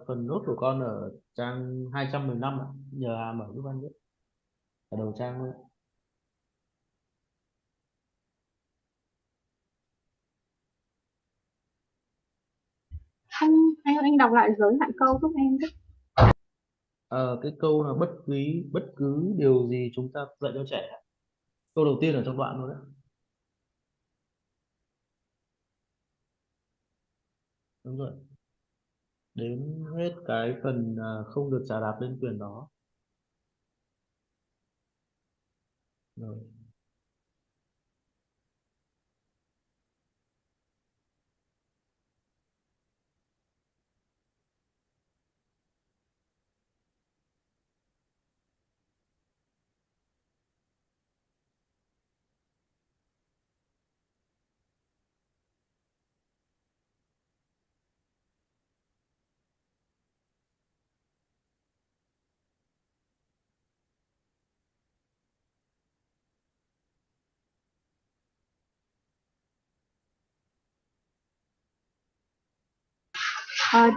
phần nốt của con ở trang 215 ạ. Nhờ Hà mở giúp con biết. Ở đầu trang luôn. Anh đọc lại giới hạn câu giúp em chứ. Cái câu là bất cứ điều gì chúng ta dạy cho trẻ. Câu đầu tiên ở trong đoạn luôn đấy. Đúng rồi. Đến hết cái phần không được chà đạp lên quyền đó. Rồi.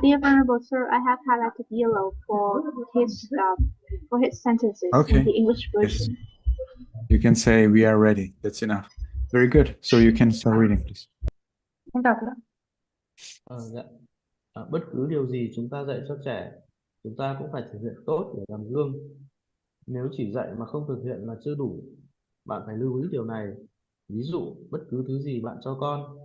Dear Venerable Sir, I have highlighted yellow for his sentences in Okay. the English Yes. version. You can say we are ready. That's enough. Very good. So you can start reading, please. Em đọc đó. Dạ. Bất cứ điều gì chúng ta dạy cho trẻ, chúng ta cũng phải thực hiện tốt để làm gương. Nếu chỉ dạy mà không thực hiện là chưa đủ. Bạn phải lưu ý điều này. Ví dụ, bất cứ thứ gì bạn cho con,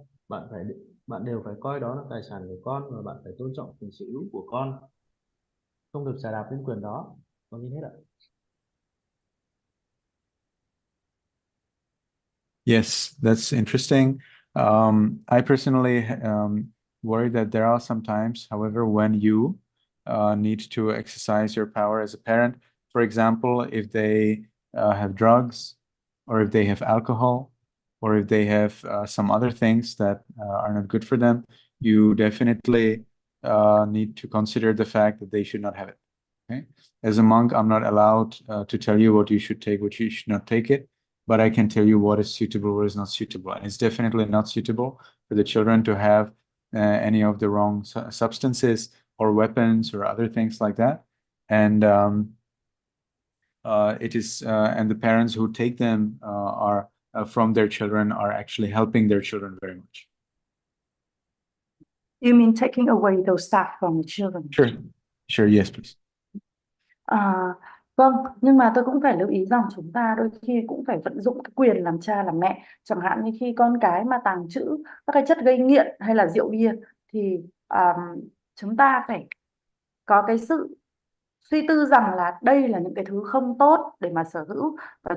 bạn đều phải coi đó là tài sản của con và bạn phải tôn trọng quyền sở hữu của con. Không được chà đạp lên quyền đó. Con nhìn hết ạ. Yes, that's interesting. I personally worry that there are some times, however, when you need to exercise your power as a parent. For example, if they have drugs, or if they have alcohol, or if they have some other things that are not good for them, you definitely need to consider the fact that they should not have it. Okay? As a monk, I'm not allowed to tell you what you should take, what you should not take it, but I can tell you what is suitable, what is not suitable. And it's definitely not suitable for the children to have any of the wrong substances or weapons or other things like that. And and the parents who take them are from their children are actually helping their children very much. You mean taking away those stuff from the children? Sure, yes, please. Vâng, nhưng mà tôi cũng phải lưu ý rằng chúng ta đôi khi cũng phải vận dụng cái quyền làm cha làm mẹ. Chẳng hạn như khi con cái mà tàng trữ các cái chất gây nghiện hay là rượu bia thì chúng ta phải có cái sự suy tư rằng là đây là những cái thứ không tốt để mà sở hữu. Và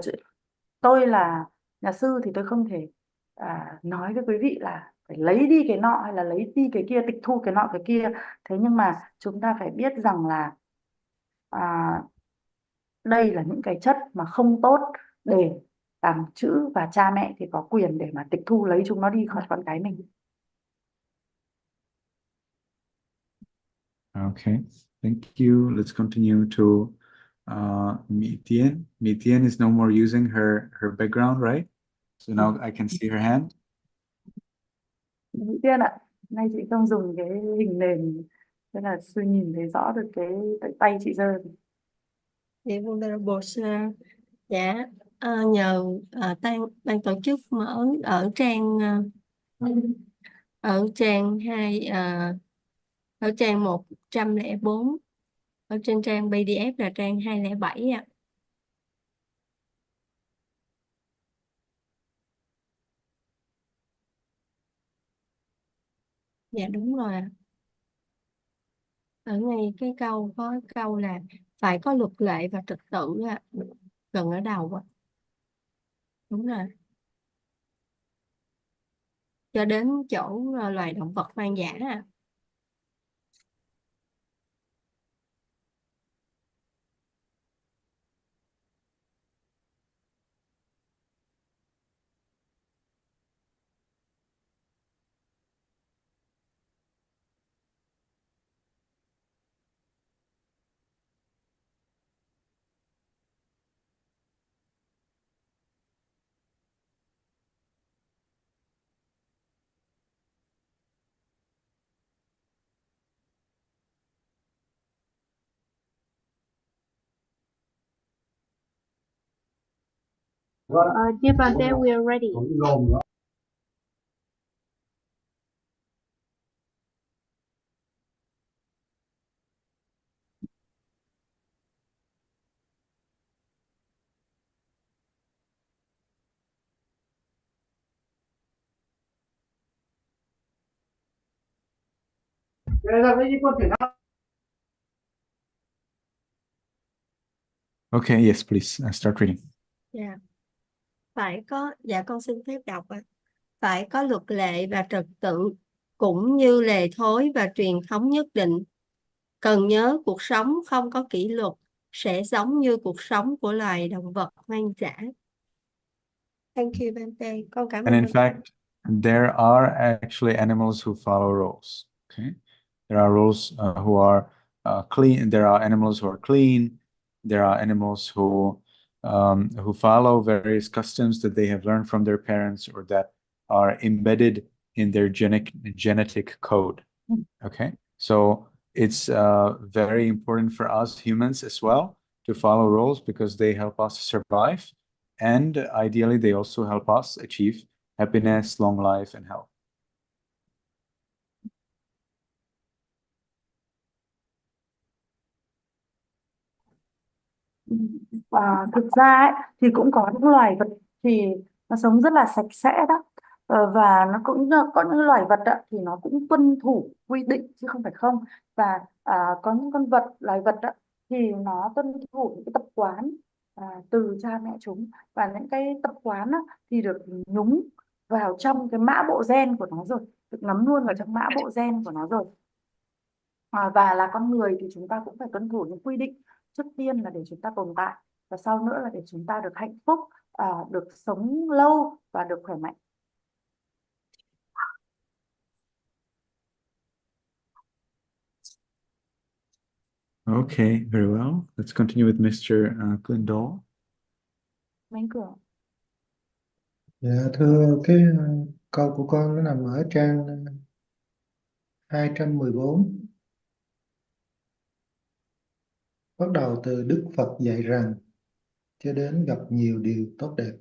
tôi là nhà sư thì tôi không thể nói với quý vị là phải lấy đi cái nọ hay là lấy đi cái kia, tịch thu cái nọ cái kia. Thế nhưng mà chúng ta phải biết rằng là đây là những cái chất mà không tốt để tàng trữ, và cha mẹ thì có quyền để mà tịch thu lấy chúng nó đi khỏi con cái mình. Okay, thank you. Let's continue to Mitien. Mitien is no more using her background, right? So now I can see her hand. Mỹ Tiên ạ, nay chị không dùng cái hình nền, thế là sư nhìn thấy rõ được cái tay chị giơ. Venerable Sir, dạ nhờ ban tổ chức mở ở trang ở trang 104, ở trên trang PDF là trang 207 ạ. Dạ đúng rồi ạ. Ở ngay cái câu có câu là phải có luật lệ và trật tự ạ, gần ở đầu ạ. Đúng rồi. Cho đến chỗ loài động vật hoang dã ạ. Dear Bante, we are ready. Okay, yes, please start reading. Dạ. Dạ con xin phép đọc ạ. Phải có luật lệ và trật tự, cũng như lề thói và truyền thống nhất định. Cần nhớ cuộc sống không có kỷ luật sẽ giống như cuộc sống của loài động vật hoang dã. Thank you, Bante. Con cảm And ơn in Bante. fact, there are actually animals who follow rules. Okay, there are rules who are clean. There are animals who are clean. There are animals who follow various customs that they have learned from their parents or that are embedded in their genetic code. Okay, so it's very important for us humans as well to follow rules because they help us survive, and ideally they also help us achieve happiness, long life, and health. Thực ra ấy, thì cũng có những loài vật thì nó sống rất là sạch sẽ đó. Và nó cũng có những loài vật ạ, thì nó cũng tuân thủ quy định chứ không phải không. Và có những loài vật ạ, thì nó tuân thủ những cái tập quán từ cha mẹ chúng, và những cái tập quán á, thì được nhúng vào trong cái mã bộ gen của nó rồi, được ngấm luôn vào trong mã bộ gen của nó rồi. Và là con người thì chúng ta cũng phải tuân thủ những quy định, trước tiên là để chúng ta tồn tại, và sau nữa là để chúng ta được hạnh phúc, được sống lâu và được khỏe mạnh. Okay, very well. Let's continue with Mr. Glendale. Mấy cửa. Dạ, thưa câu của con nó nằm ở trang 214. Bắt đầu từ Đức Phật dạy rằng cho đến gặp nhiều điều tốt đẹp.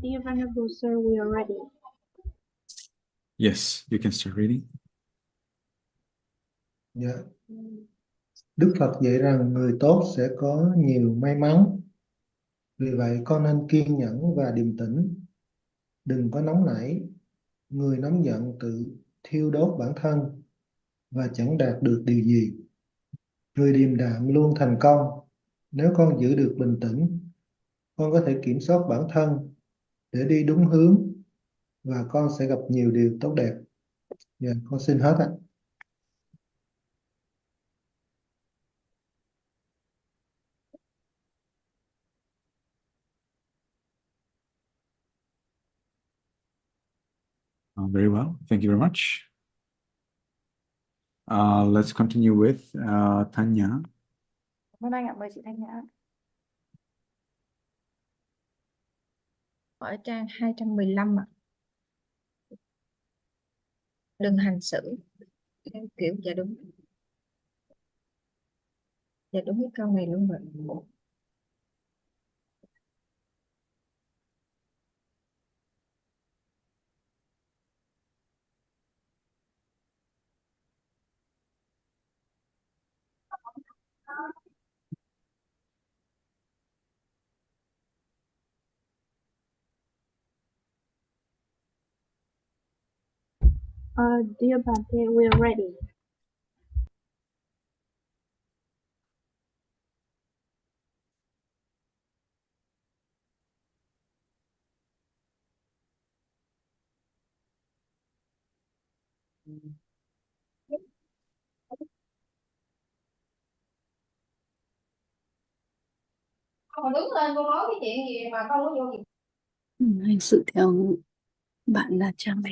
Dear Venerable Sir, we are ready. Yes, you can start reading. Dạ. Đức Phật dạy rằng người tốt sẽ có nhiều may mắn. Vì vậy con nên kiên nhẫn và điềm tĩnh. Đừng có nóng nảy. Người nóng giận tự thiêu đốt bản thân và chẳng đạt được điều gì. Người điềm đạm luôn thành công. Nếu con giữ được bình tĩnh, con có thể kiểm soát bản thân để đi đúng hướng và con sẽ gặp nhiều điều tốt đẹp. Dạ, con xin hết ạ. Very well. Thank you very much. Let's continue with Tanya. Cảm ơn anh ạ, mời chị Thanh Nhã. Ở trang 215 ạ. Đừng hành xử theo kiểu dạ đúng cái câu này luôn rồi. Dear Bante, we are ready. Con đứng lên con nói cái chuyện gì mà con có vô gì. Hành xử theo bạn là cha mẹ.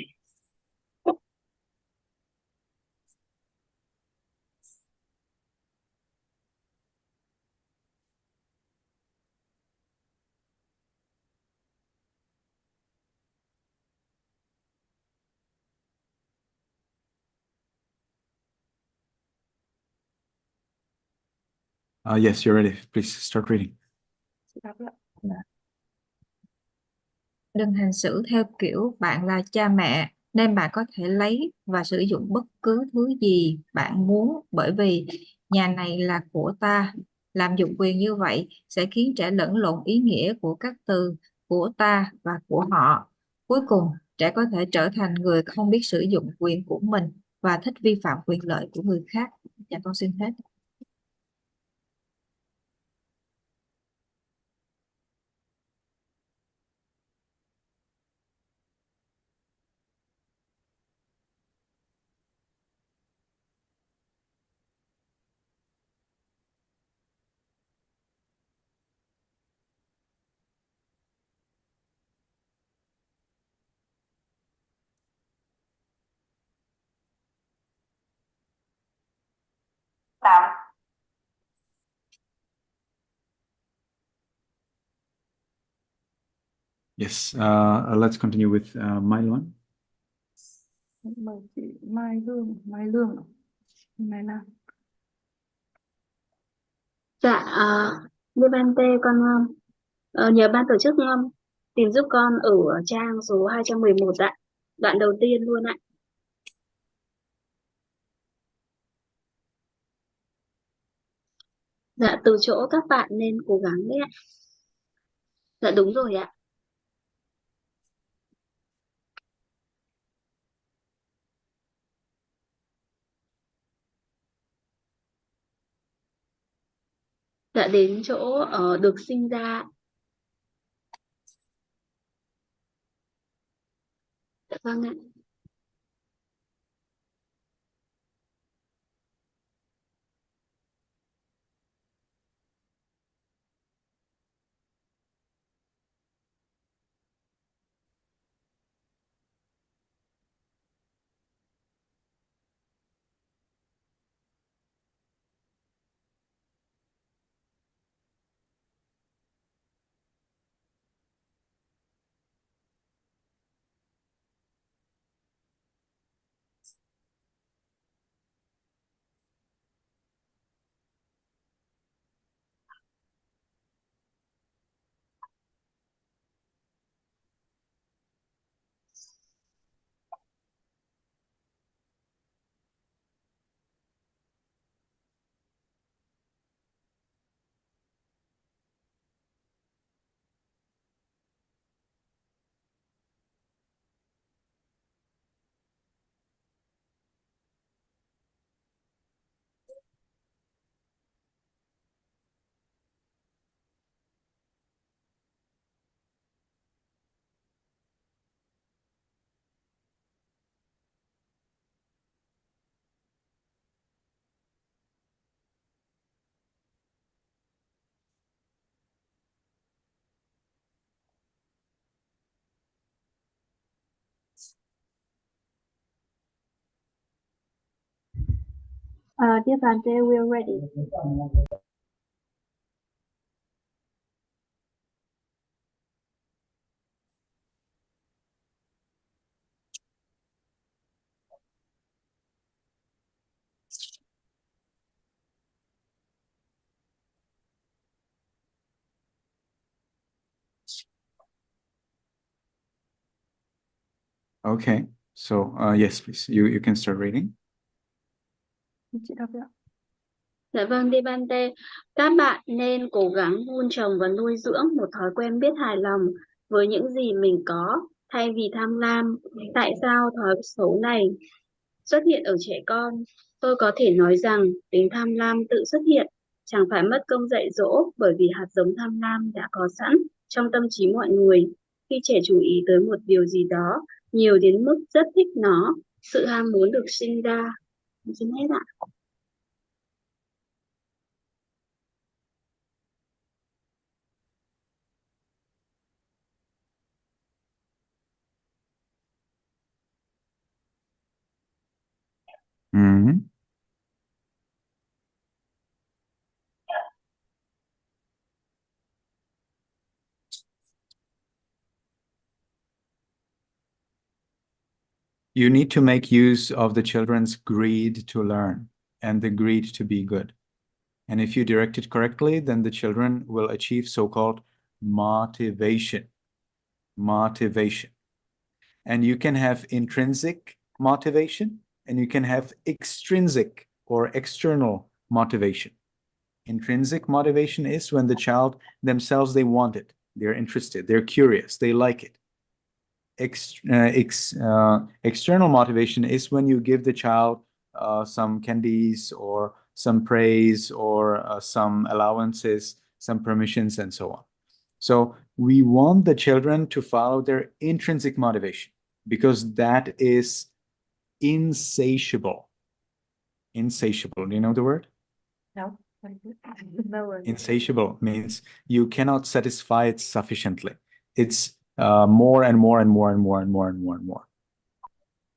Yes, you're ready. Please start reading. Đừng hành xử theo kiểu bạn là cha mẹ nên bạn có thể lấy và sử dụng bất cứ thứ gì bạn muốn, bởi vì nhà này là của ta. Làm dụng quyền như vậy sẽ khiến trẻ lẫn lộn ý nghĩa của các từ của ta và của họ. Cuối cùng, trẻ có thể trở thành người không biết sử dụng quyền của mình và thích vi phạm quyền lợi của người khác. Dạ con xin hết. Yes, let's continue with Mai Loan. Mời chị Mai Hương, Mai Lương, Mai Lan. Dạ, Devante, con nhờ ban tổ chức tìm giúp con ở trang số 211 ạ. Đoạn đầu tiên luôn ạ. Dạ, từ chỗ các bạn nên cố gắng đấy ạ. Dạ, đúng rồi ạ. Dạ, đến chỗ được sinh ra. Dạ vâng ạ. Devante, we are ready. Okay, so yes, please, you can start reading. Chị đọc ạ. Dạ vâng, Devante, các bạn nên cố gắng vun trồng và nuôi dưỡng một thói quen biết hài lòng với những gì mình có, thay vì tham lam. Tại sao thói xấu này xuất hiện ở trẻ con? Tôi có thể nói rằng tính tham lam tự xuất hiện, chẳng phải mất công dạy dỗ, bởi vì hạt giống tham lam đã có sẵn trong tâm trí mọi người. Khi trẻ chú ý tới một điều gì đó nhiều đến mức rất thích nó, sự ham muốn được sinh ra. Xin hết ạ. Mhm. You need to make use of the children's greed to learn and the greed to be good. And if you direct it correctly, then the children will achieve so-called motivation. Motivation. And you can have intrinsic motivation and you can have extrinsic or external motivation. Intrinsic motivation is when the child themselves, they want it, they're interested, they're curious, they like it. External motivation is when you give the child some candies or some praise or some allowances, some permissions, and so on. So we want the children to follow their intrinsic motivation because that is insatiable. Insatiable, do you know the word? No. No worries. Insatiable means you cannot satisfy it sufficiently. It's more and more and more and more and more and more and more.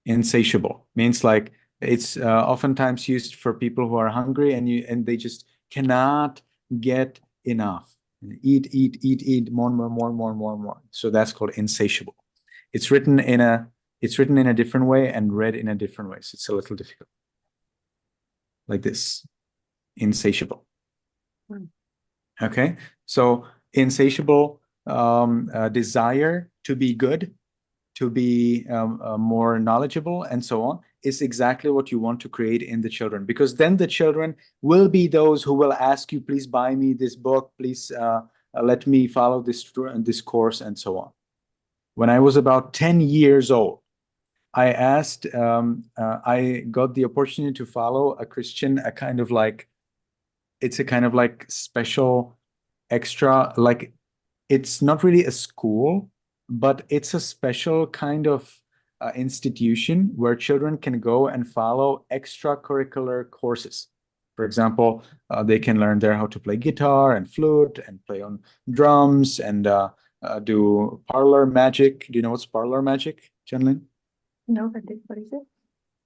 Insatiable means like it's oftentimes used for people who are hungry and they just cannot get enough. Eat more, more. So that's called insatiable. It's written in a different way and read in a different way. So it's a little difficult. Like this. Insatiable. Okay, so insatiable desire to be good, to be more knowledgeable, and so on, is exactly what you want to create in the children, because then the children will be those who will ask you, please buy me this book, please let me follow this course, and so on. When I was about 10 years old, I got the opportunity to follow a Christian, it's a kind of like special extra, like it's not really a school, but it's a special kind of institution where children can go and follow extracurricular courses. For example, they can learn there how to play guitar and flute and play on drums and do parlor magic. Do you know what's parlor magic, Chenlin? No, but what is it?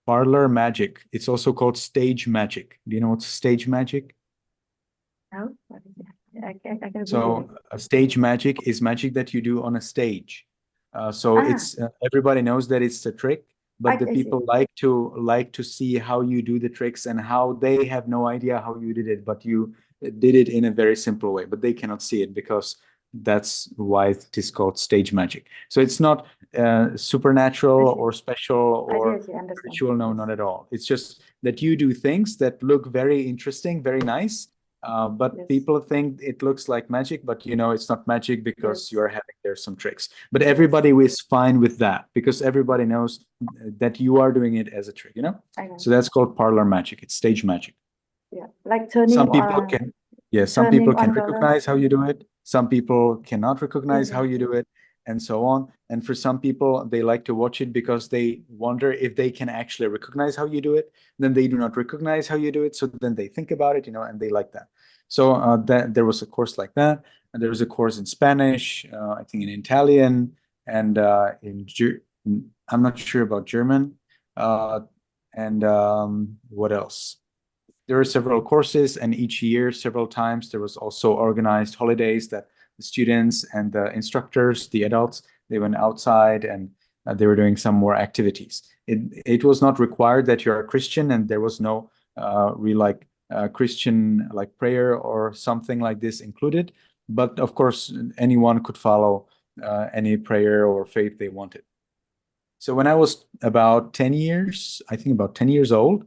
Parlor magic. It's also called stage magic. Do you know what's stage magic? No, what is it? I can So a stage magic is magic that you do on a stage. So it's everybody knows that it's a trick, but the people like to see how you do the tricks and how they have no idea how you did it, but you did it in a very simple way, but they cannot see it because that's why it is called stage magic. So it's not supernatural or special or spiritual. No, not at all. It's just that you do things that look very interesting, very nice. But people think it looks like magic, but you know it's not magic because you're having there some tricks. But everybody is fine with that because everybody knows that you are doing it as a trick, you know? So that's called parlor magic. It's stage magic. Yeah, like turning. Some people can, some people can recognize how you do it. Some people cannot recognize how you do it, and so on. And for some people, they like to watch it because they wonder if they can actually recognize how you do it. Then they do not recognize how you do it, so then they think about it, you know, and they like that. So there was a course like that, and there was a course in Spanish, I think in Italian, and I'm not sure about German, and what else? There were several courses, and each year, several times, there was also organized holidays that the students and the instructors, the adults, they went outside and they were doing some more activities. It was not required that you're a Christian, and there was no real Christian like prayer or something like this included. But of course, anyone could follow any prayer or faith they wanted. So when I was about 10 years, I think about 10 years old,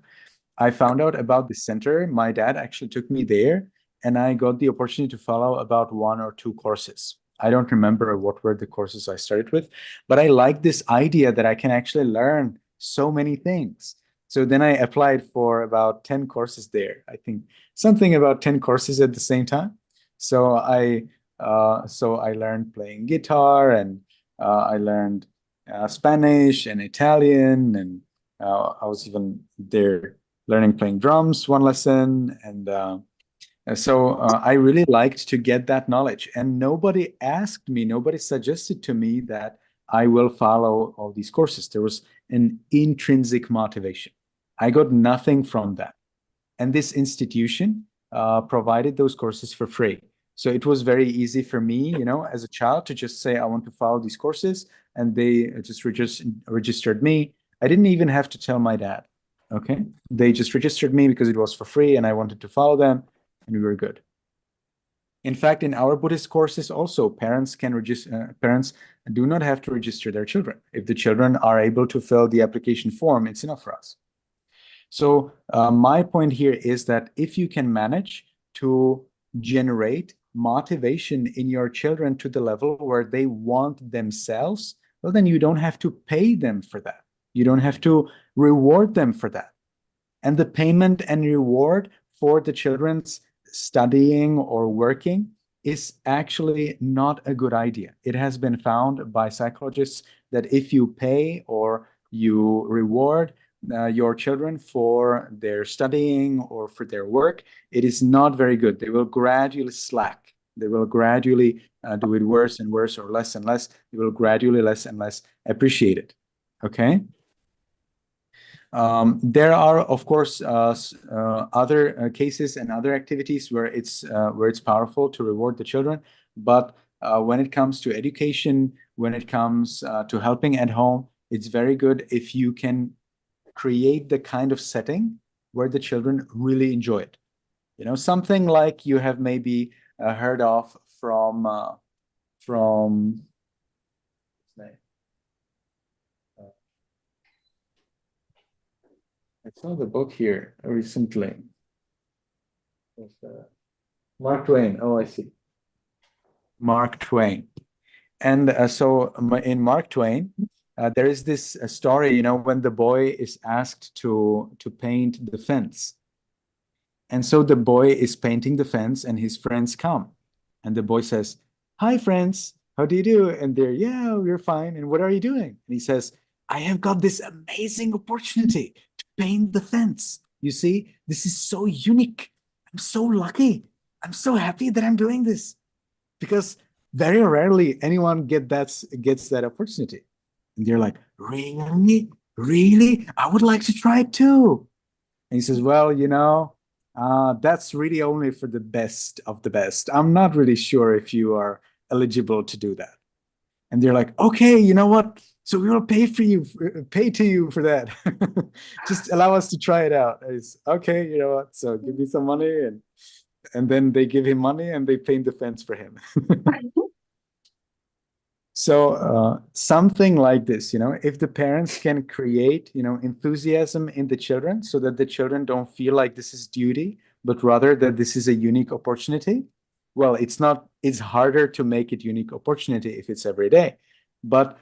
I found out about the center. My dad actually took me there, and I got the opportunity to follow about 1 or 2 courses. I don't remember what were the courses I started with, but I like this idea that I can actually learn so many things. So then I applied for about 10 courses there. I think something about 10 courses at the same time. So I learned playing guitar, and I learned Spanish and Italian and I was even there learning playing drums one lesson, and so I really liked to get that knowledge. And nobody asked me, nobody suggested to me that I will follow all these courses. There was an intrinsic motivation. I got nothing from that. And this institution provided those courses for free. So it was very easy for me, as a child, to just say, I want to follow these courses. And they just registered me. I didn't even have to tell my dad. Okay. They just registered me because it was for free and I wanted to follow them, and we were good. In fact, in our Buddhist courses also, parents do not have to register their children. If the children are able to fill the application form, it's enough for us. So my point here is that if you can manage to generate motivation in your children to the level where they want themselves, well, then you don't have to pay them for that. You don't have to reward them for that. And the payment and reward for the children's studying or working is actually not a good idea. It has been found by psychologists that if you pay or you reward your children for their studying or for their work, it is not very good. They will gradually slack. They will gradually do it worse and worse, or less and less. They will gradually less and less appreciate it. Okay? There are, of course, other cases and other activities where it's powerful to reward the children. But when it comes to education, when it comes to helping at home, it's very good if you can create the kind of setting where the children really enjoy it. Something like you have maybe heard of from I saw the book here recently. Mark Twain. Oh, I see. Mark Twain. And so in Mark Twain, there is this story, when the boy is asked to paint the fence. And so the boy is painting the fence and his friends come. And the boy says, "Hi, friends. How do you do?" And they're, "Yeah, we're fine. And what are you doing?" And he says, "I have got this amazing opportunity to paint the fence. You see, this is so unique. I'm so lucky. I'm so happy that I'm doing this." Because very rarely anyone gets that opportunity. And they're like, "Really? Really? I would like to try it too." And he says, "Well, that's really only for the best of the best. I'm not really sure if you are eligible to do that." And they're like, "Okay, you know what? So we will pay to you for that. Just allow us to try it out." And it's, "Okay, you know what? So give me some money." And then they give him money and they paint the fence for him. So something like this, if the parents can create, enthusiasm in the children so that the children don't feel like this is duty, but rather that this is a unique opportunity. Well, it's harder to make it unique opportunity if it's every day, but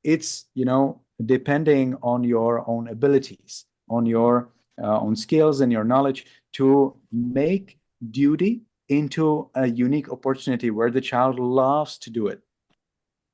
it's, depending on your own abilities, on your own skills and your knowledge to make duty into a unique opportunity where the child loves to do it.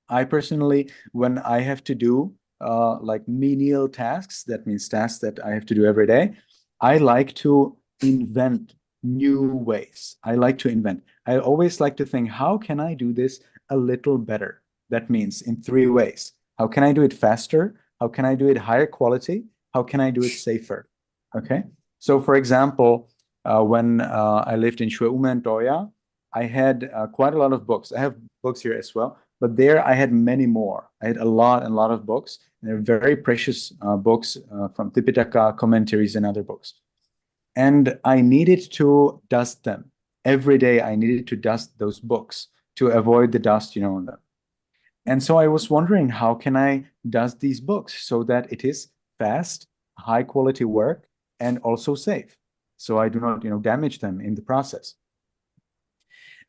I personally, when I have to do like menial tasks, that means tasks that I have to do every day, I like to invent new ways. I like to invent. I always like to think, how can I do this a little better? That means in 3 ways. How can I do it faster? How can I do it higher quality? How can I do it safer? Okay. So for example, when I lived in Shwe and Toya, I had quite a lot of books. I have books here as well. But there I had many more. I had a lot of books. And they're very precious books from Tipitaka, commentaries, and other books. And I needed to dust them. Every day I needed to dust those books to avoid the dust, on them. And so I was wondering, how can I dust these books so that it is fast, high quality work, and also safe, so I do not, damage them in the process.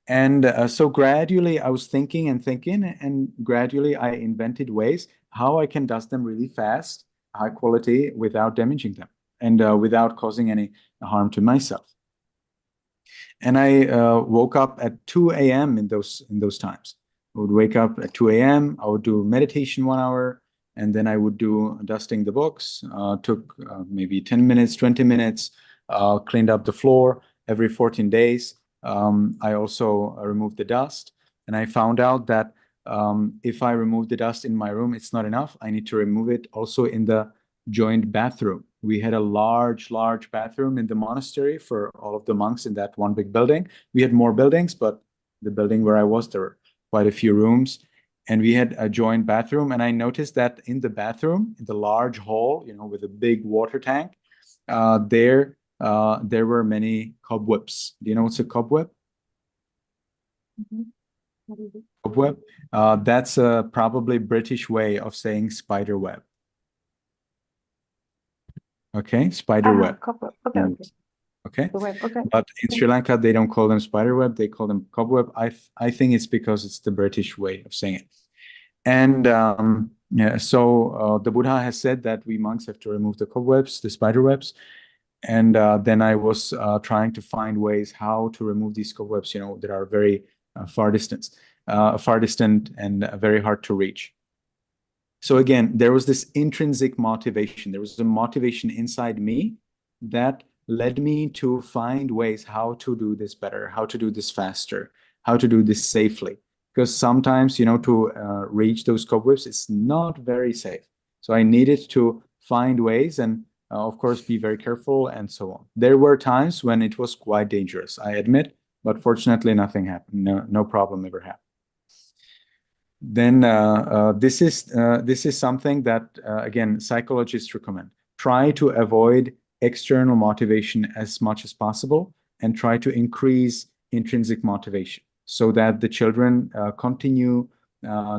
And so gradually I was thinking, and gradually I invented ways how I can dust them really fast, high quality, without damaging them and without causing any harm to myself. And I woke up at 2 a.m. in those times. I would wake up at 2 a.m. I would do meditation 1 hour, and then I would do dusting the books, took maybe 10 minutes, 20 minutes, cleaned up the floor every 14 days. I also removed the dust, and I found out that if I remove the dust in my room, it's not enough. I need to remove it also in the joint bathroom. We had a large bathroom in the monastery for all of the monks in that one big building. We had more buildings, but the building where I was, there were quite a few rooms, and we had a joint bathroom. And I noticed that in the bathroom, in the large hall, you know, with a big water tank, there were many cobwebs. Do you know what's a cobweb? Cobweb. That's a probably British way of saying spider web. Okay, spider web. Cobweb. Okay. Okay. But in Sri Lanka, they don't call them spider web, they call them cobweb. I think it's because it's the British way of saying it. And so the Buddha has said that we monks have to remove the cobwebs, the spider webs. And then I was trying to find ways how to remove these cobwebs, you know, that are very far distant and very hard to reach. So again, there was this intrinsic motivation. There was a motivation inside me that led me to find ways how to do this better, how to do this faster, how to do this safely. Because sometimes, you know, to reach those cobwebs, it's not very safe. So I needed to find ways and, of course, be very careful and so on. There were times when it was quite dangerous, I admit, but fortunately nothing happened. No problem ever happened. Then this is something that, again, psychologists recommend. Try to avoid external motivation as much as possible and try to increase intrinsic motivation so that the children continue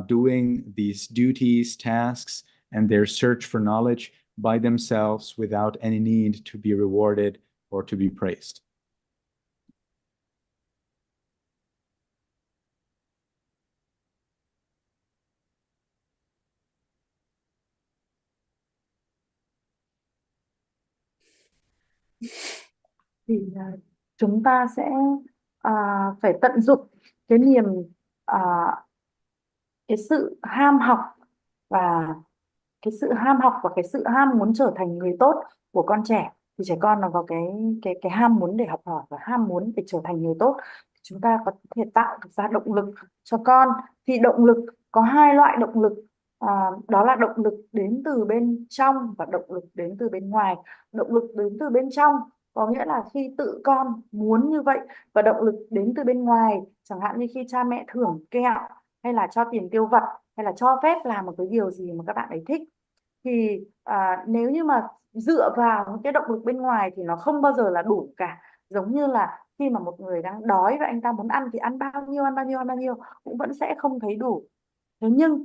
doing these duties, tasks, and their search for knowledge by themselves without any need to be rewarded or to be praised. Thì chúng ta sẽ phải tận dụng cái niềm cái sự ham học và cái sự ham muốn trở thành người tốt của con trẻ. Thì trẻ con nó có cái ham muốn để học hỏi và ham muốn để trở thành người tốt. Chúng ta có thể tạo được ra động lực cho con. Thì động lực có hai loại động lực, đó là động lực đến từ bên trong và động lực đến từ bên ngoài. Động lực đến từ bên trong có nghĩa là khi tự con muốn như vậy, và động lực đến từ bên ngoài chẳng hạn như khi cha mẹ thưởng kẹo hay là cho tiền tiêu vặt hay là cho phép làm một cái điều gì mà các bạn ấy thích. Thì nếu như mà dựa vào những cái động lực bên ngoài thì nó không bao giờ là đủ cả. Giống như là khi mà một người đang đói và anh ta muốn ăn thì ăn bao nhiêu cũng vẫn sẽ không thấy đủ. Thế nhưng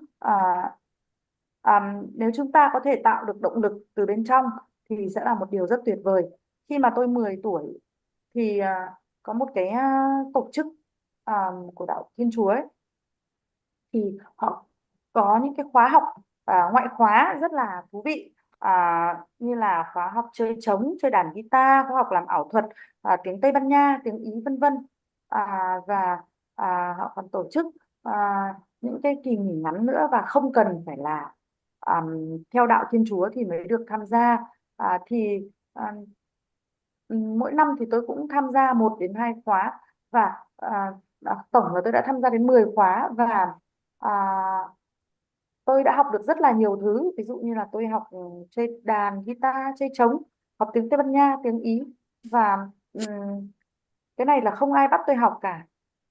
nếu chúng ta có thể tạo được động lực từ bên trong thì sẽ là một điều rất tuyệt vời. Khi mà tôi 10 tuổi thì có một cái tổ chức của đạo Thiên Chúa ấy, thì họ có những cái khóa học ngoại khóa rất là thú vị, như là khóa học chơi trống, chơi đàn guitar, khóa học làm ảo thuật, tiếng Tây Ban Nha, tiếng Ý vân vân. Và họ còn tổ chức những cái kỳ nghỉ ngắn nữa, và không cần phải là theo đạo Thiên Chúa thì mới được tham gia. Mỗi năm thì tôi cũng tham gia 1 đến 2 khóa, và tổng là tôi đã tham gia đến 10 khóa, và tôi đã học được rất là nhiều thứ. Ví dụ như là tôi học chơi đàn guitar, chơi trống, học tiếng Tây Ban Nha, tiếng Ý, và cái này là không ai bắt tôi học cả,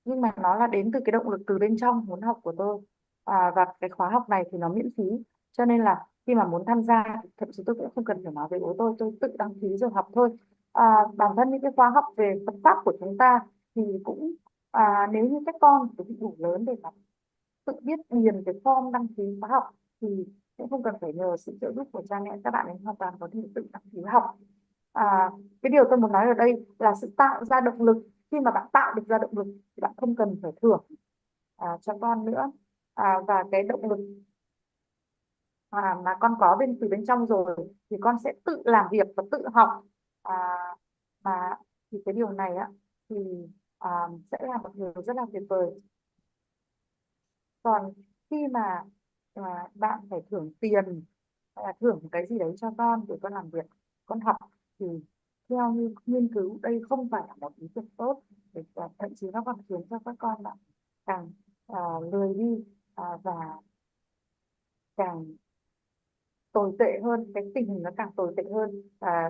nhưng mà nó là đến từ cái động lực từ bên trong muốn học của tôi. Và cái khóa học này thì nó miễn phí, cho nên là khi mà muốn tham gia thậm chí tôi cũng không cần phải nói với bố tôi tự đăng ký rồi học thôi. Bản thân những cái khóa học về Phật pháp của chúng ta thì cũng nếu như các con đủ lớn để mà tự biết điền cái form đăng ký khóa học thì cũng không cần phải nhờ sự trợ giúp của cha mẹ. Các bạn ấy hoàn toàn có thể tự đăng ký học. Cái điều tôi muốn nói ở đây là sự tạo ra động lực. Khi mà bạn tạo được ra động lực thì bạn không cần phải thưởng cho con nữa. Và cái động lực mà con có từ bên trong rồi thì con sẽ tự làm việc và tự học. Và thì cái điều này thì sẽ là một điều rất là tuyệt vời. Còn khi mà bạn phải thưởng tiền hay là thưởng một cái gì đấy cho con để con làm việc, con học, thì theo như nghiên cứu đây không phải là một ý tưởng tốt, thậm chí nó còn khiến cho các con bạn càng lười đi và càng tồi tệ hơn, cái tình hình nó càng tồi tệ hơn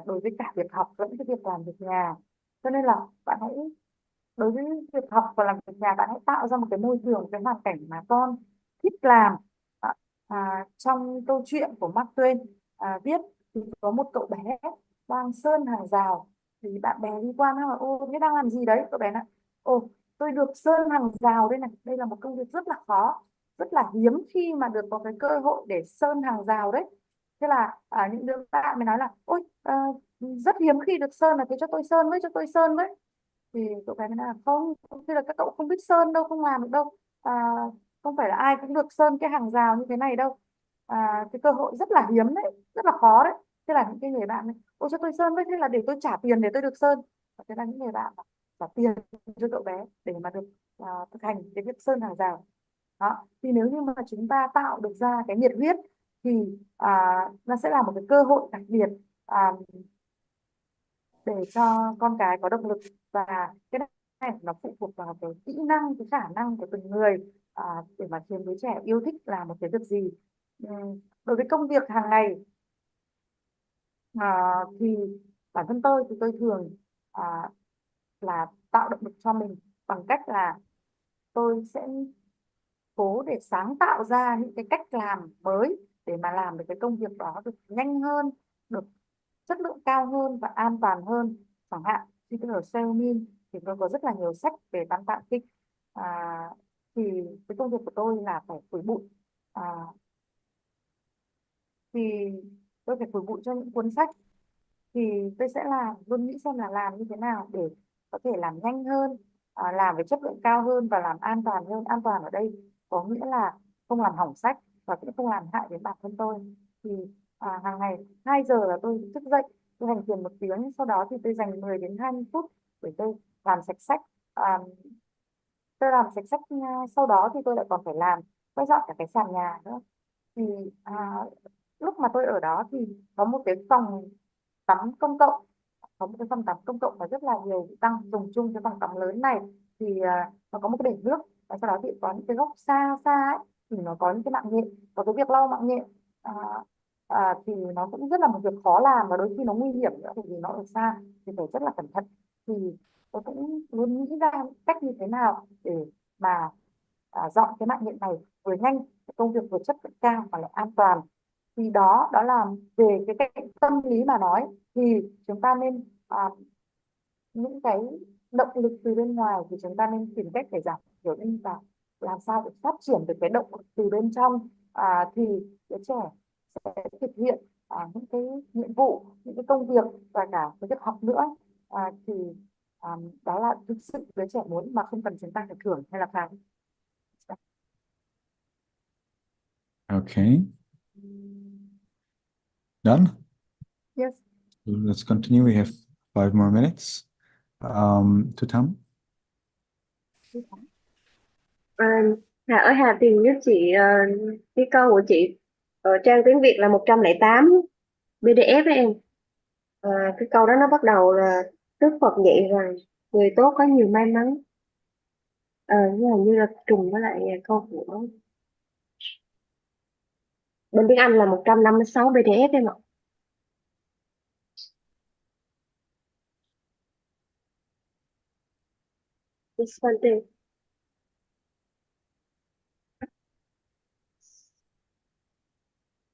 đối với cả việc học lẫn cái việc làm việc nhà. Cho nên là bạn hãy, đối với việc học và làm việc nhà, bạn hãy tạo ra một cái môi trường, cái hoàn cảnh mà con thích làm. Trong câu chuyện của Mark Twain viết thì có một cậu bé đang sơn hàng rào, thì bạn bè đi qua nói là ô thế đang làm gì đấy, cậu bé nói ô tôi được sơn hàng rào đây này, đây là một công việc rất là khó, rất là hiếm khi mà được có cái cơ hội để sơn hàng rào đấy. Thế là những đứa bạn mới nói là ôi rất hiếm khi được sơn, là thế cho tôi sơn với, cho tôi sơn với. Thì cậu bé mới nói là không, thế là các cậu không biết sơn đâu, không làm được đâu, không phải là ai cũng được sơn cái hàng rào như thế này đâu, cái cơ hội rất là hiếm đấy, rất là khó đấy. Thế là những cái người bạn này ôi cho tôi sơn với, thế là để tôi trả tiền để tôi được sơn. Và thế là những người bạn trả tiền cho cậu bé để mà được thực hành cái việc sơn hàng rào đó. Thì nếu như mà chúng ta tạo được ra cái nhiệt huyết thì nó sẽ là một cái cơ hội đặc biệt để cho con cái có động lực. Và cái này nó phụ thuộc vào cái kỹ năng, cái khả năng của từng người để mà khiến đứa trẻ yêu thích làm một cái việc gì. Đối với công việc hàng ngày thì bản thân tôi thì tôi thường là tạo động lực cho mình bằng cách là tôi sẽ cố để sáng tạo ra những cái cách làm mới để mà làm được cái công việc đó được nhanh hơn, được chất lượng cao hơn và an toàn hơn. Chẳng hạn khi tôi ở Seoul thì tôi có rất là nhiều sách về bán tạng kinh, thì cái công việc của tôi là phải phủi bụi, thì tôi phải phủi bụi cho những cuốn sách, thì tôi sẽ luôn nghĩ xem là làm như thế nào để có thể làm nhanh hơn, làm với chất lượng cao hơn và làm an toàn hơn. An toàn ở đây có nghĩa là không làm hỏng sách và cũng không làm hại đến bản thân tôi. Thì hàng ngày 2 giờ là tôi thức dậy, tôi hành thiền 1 tiếng, sau đó thì tôi dành 10 đến 20 phút để tôi làm sạch sách. Tôi làm sạch sách, sau đó thì tôi lại còn phải làm quét dọn cả cái sàn nhà nữa. Thì lúc mà tôi ở đó thì có một cái phòng tắm công cộng, có một cái phòng tắm công cộng và rất là nhiều tăng dùng chung cái phòng tắm lớn này. Thì nó có một cái bể nước, và sau đó thì có những cái góc xa xa ấy, thì nó có những cái mạng nhện, có cái việc lau mạng nhện, thì nó cũng rất là một việc khó làm và đôi khi nó nguy hiểm nữa, bởi vì nó ở xa thì phải rất là cẩn thận. Thì tôi cũng luôn nghĩ ra cách như thế nào để mà dọn cái mạng nhện này vừa nhanh, công việc vừa chất lượng cao và lại an toàn. Thì đó đó là về cái cách tâm lý mà nói, thì chúng ta nên những cái động lực từ bên ngoài thì chúng ta nên tìm cách để giảm thiểu đi, và làm sao để phát triển được cái động lực từ bên trong. Thì đứa trẻ sẽ thực hiện những cái nhiệm vụ, những cái công việc và cả cái việc học nữa. Thì đó là thực sự đứa trẻ muốn mà không cần chúng ta phải thưởng hay là phạt. Okay. Done? Yes. Let's continue. We have 5 more minutes. To Tham. Hà tìm giúp chị cái câu của chị ở trang tiếng Việt là 108 PDF ấy em. Cái câu đó nó bắt đầu là Đức Phật dạy rằng người tốt có nhiều may mắn. Nhưng như là trùng với lại câu của bên tiếng Anh là 156 PDF em ạ. Yes, Bante.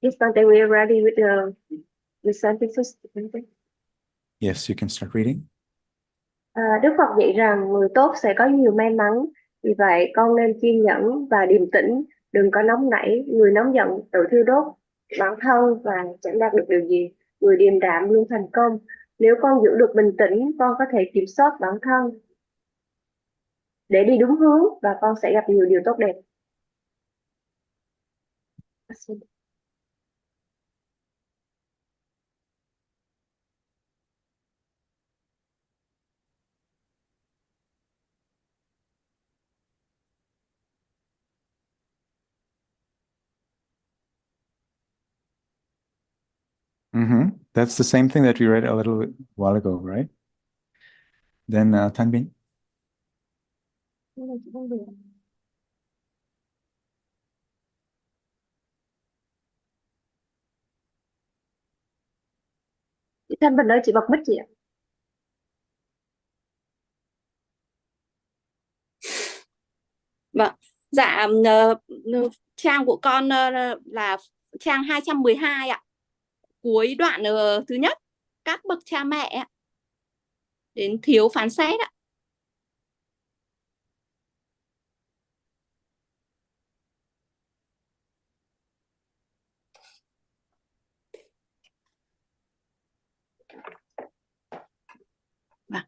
Yes, Bante, we are ready with the reciting first. Yes, you can start reading. Đức Phật dạy rằng người tốt sẽ có nhiều may mắn, vì vậy con nên kiên nhẫn và điềm tĩnh, đừng có nóng nảy. Người nóng giận tự thiêu đốt bản thân và chẳng đạt được điều gì. Người điềm đạm luôn thành công. Nếu con giữ được bình tĩnh, con có thể kiểm soát bản thân để đi đúng hướng và con sẽ gặp nhiều điều tốt đẹp. That's the same thing that we read a little while ago, right? Then Thanh Bình. Chị Thanh Bình ơi, chị bật mic chị ạ. Vâng, dạ trang của con là trang 212 ạ. Cuối đoạn thứ nhất, các bậc cha mẹ ạ, đến thiếu phán xét ạ. Vâng.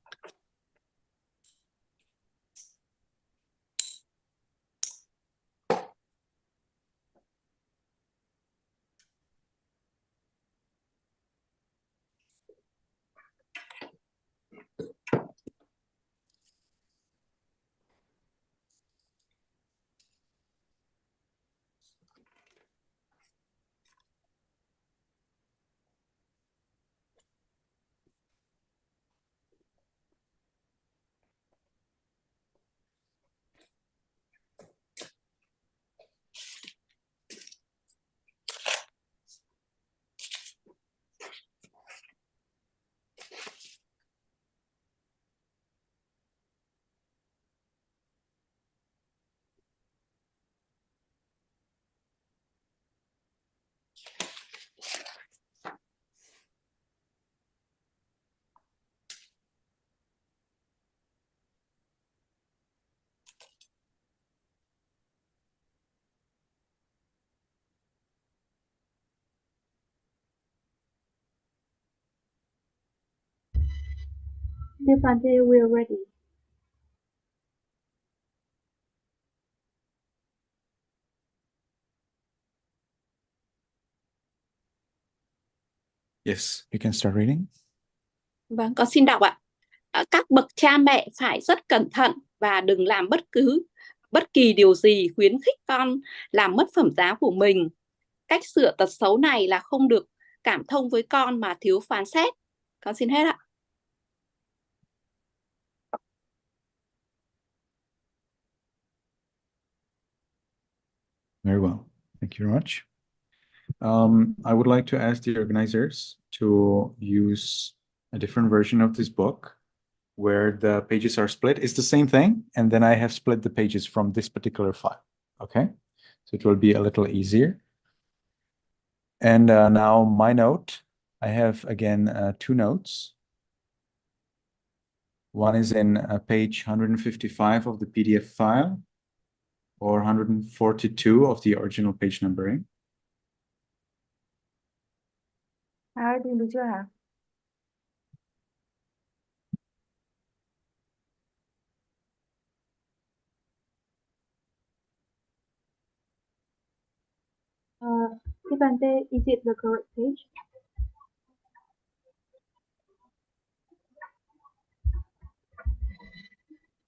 Devante, we are ready. Yes, you can start reading. Vâng, con xin đọc ạ. Các bậc cha mẹ phải rất cẩn thận và đừng làm bất kỳ điều gì khuyến khích con làm mất phẩm giá của mình. Cách sửa tật xấu này là không được cảm thông với con mà thiếu phán xét. Con xin hết ạ. Very well. Thank you very much. I would like to ask the organizers to use a different version of this book where the pages are split. It's the same thing, and then I have split the pages from this particular file. Okay, so it will be a little easier. And now my note, I have again 2 notes. One is in page 155 of the PDF file, or 142 of the original page numbering. Ai tìm được chưa hả? Devante, is it the correct page?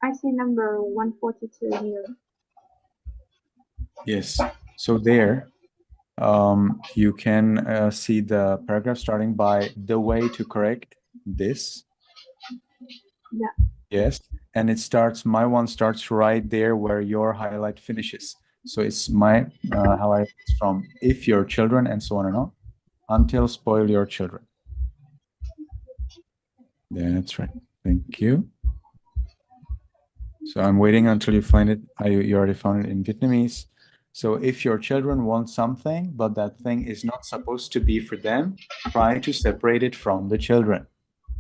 I see number 142 here. Yes, so there you can see the paragraph starting by the way to correct this. Yeah. Yes, and it starts, my one starts right there where your highlight finishes. So it's my highlight from if your children and so on and on until spoil your children. That's right. Thank you. So I'm waiting until you find it. You already found it in Vietnamese. So if your children want something, but that thing is not supposed to be for them, try to separate it from the children.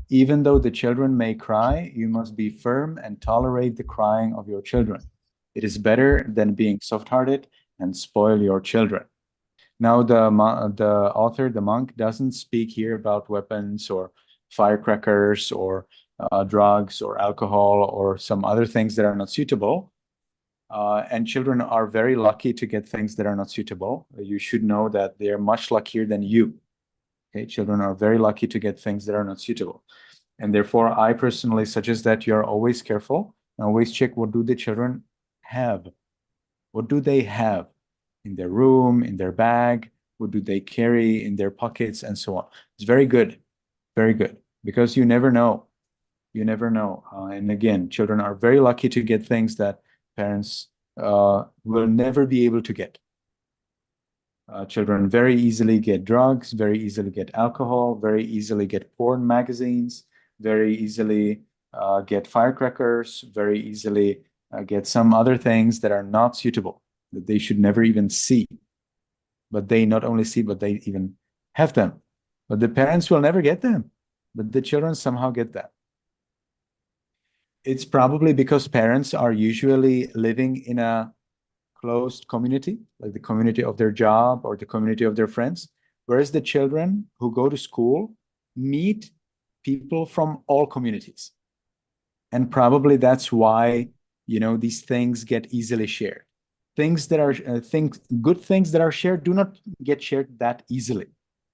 Even though the children may cry, you must be firm and tolerate the crying of your children. It is better than being soft-hearted and spoil your children. Now the author, the monk, doesn't speak here about weapons or firecrackers or drugs or alcohol or some other things that are not suitable. And children are very lucky to get things that are not suitable. You should know that they are much luckier than you. Okay, children are very lucky to get things that are not suitable. And therefore, I personally suggest that you're always careful and always check what do the children have. What do they have in their room, in their bag, what do they carry in their pockets, and so on. It's very good, because you never know. You never know. And again, children are very lucky to get things that parents will never be able to get. Children very easily get drugs, very easily get alcohol, very easily get porn magazines, very easily get firecrackers, very easily get some other things that are not suitable, that they should never even see. But they not only see, but they even have them. But the parents will never get them. But the children somehow get that. It's probably because parents are usually living in a closed community, like the community of their job or the community of their friends, whereas the children who go to school meet people from all communities. And probably that's why, you know, these things get easily shared. Things that are good things that are shared do not get shared that easily,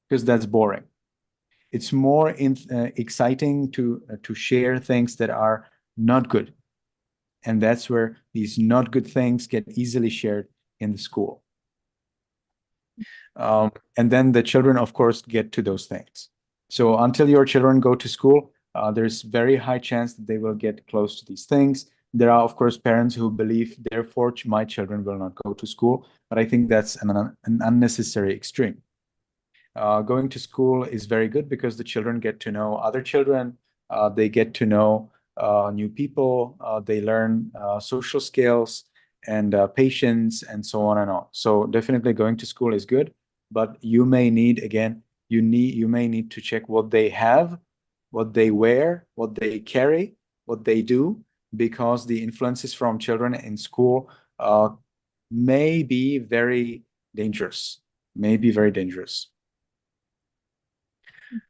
because that's boring. It's more exciting to share things that are not good. And that's where these not good things get easily shared in the school. And then the children, of course, get to those things. So until your children go to school, there's very high chance that they will get close to these things. There are, of course, parents who believe, therefore, my children will not go to school. But I think that's an unnecessary extreme. Going to school is very good because the children get to know other children. They get to know new people. They learn social skills and patience and so on and on. So definitely going to school is good, but you may need, again, you may need to check what they have, what they wear, what they carry, what they do, because the influences from children in school may be very dangerous,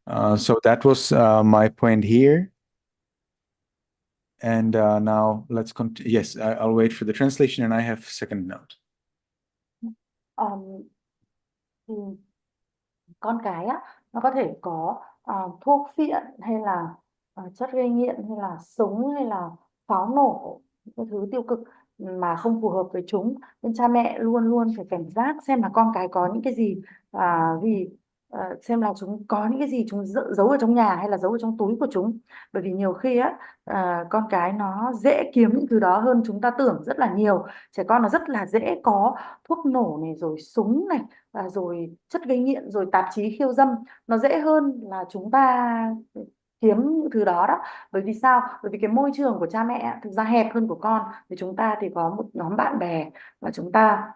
So that was my point here. And now let's continue. Yes, I'll wait for the translation, and I have second note. Thì con cái á, nó có thể có thuốc phiện hay là chất gây nghiện hay là súng hay là pháo nổ, những cái thứ tiêu cực mà không phù hợp với chúng, nên cha mẹ luôn luôn phải cảnh giác xem là con cái có những cái gì, xem là chúng có những cái gì chúng giấu ở trong nhà hay là giấu ở trong túi của chúng. Bởi vì nhiều khi á, con cái nó dễ kiếm những thứ đó hơn chúng ta tưởng rất là nhiều. Trẻ con nó rất là dễ có thuốc nổ này, rồi súng này, rồi chất gây nghiện, rồi tạp chí khiêu dâm. Nó dễ hơn là chúng ta kiếm những thứ đó đó. Bởi vì sao? Bởi vì cái môi trường của cha mẹ thực ra hẹp hơn của con. Thì chúng ta thì có một nhóm bạn bè và chúng ta